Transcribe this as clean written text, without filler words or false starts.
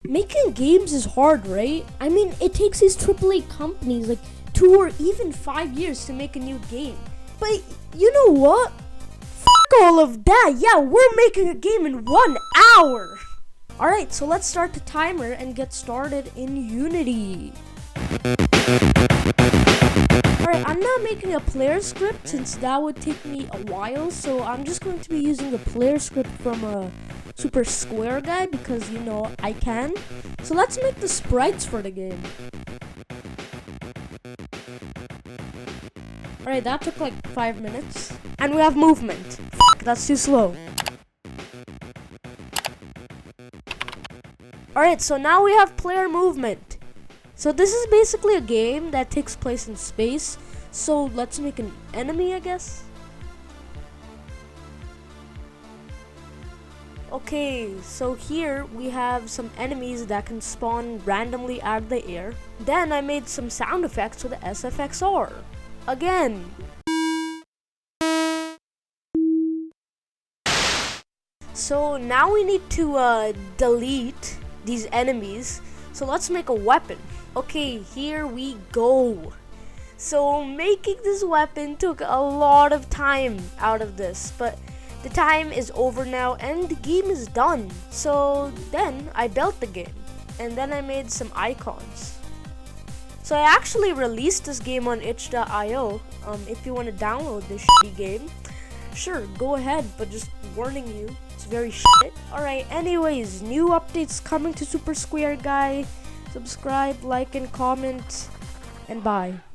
Making games is hard, right? I mean, it takes these AAA companies like 2 or even 5 years to make a new game. But you know what? Fuck all of that. Yeah, we're making a game in 1 hour. Alright, so let's start the timer and get started in Unity. Alright, I'm not making a player script since that would take me a while, so I'm just going to be using a player script from a Super Square guy because, you know, I can. So let's make the sprites for the game. Alright, that took like 5 minutes. And we have movement. Fuck, that's too slow. Alright, so now we have player movement. So this is basically a game that takes place in space. So let's make an enemy, I guess. Okay, so here we have some enemies that can spawn randomly out of the air. Then I made some sound effects with the SFXR. Again. So now we need to delete these enemies. So let's make a weapon. Okay, here we go. So making this weapon took a lot of time out of this, but the time is over now and the game is done. So then I built the game and then I made some icons. So I actually released this game on itch.io. If you want to download this shitty game, sure, go ahead, but just warning you, it's very shit. Alright, anyways, new updates coming to Super Square Guy. Subscribe, like, and comment, and bye.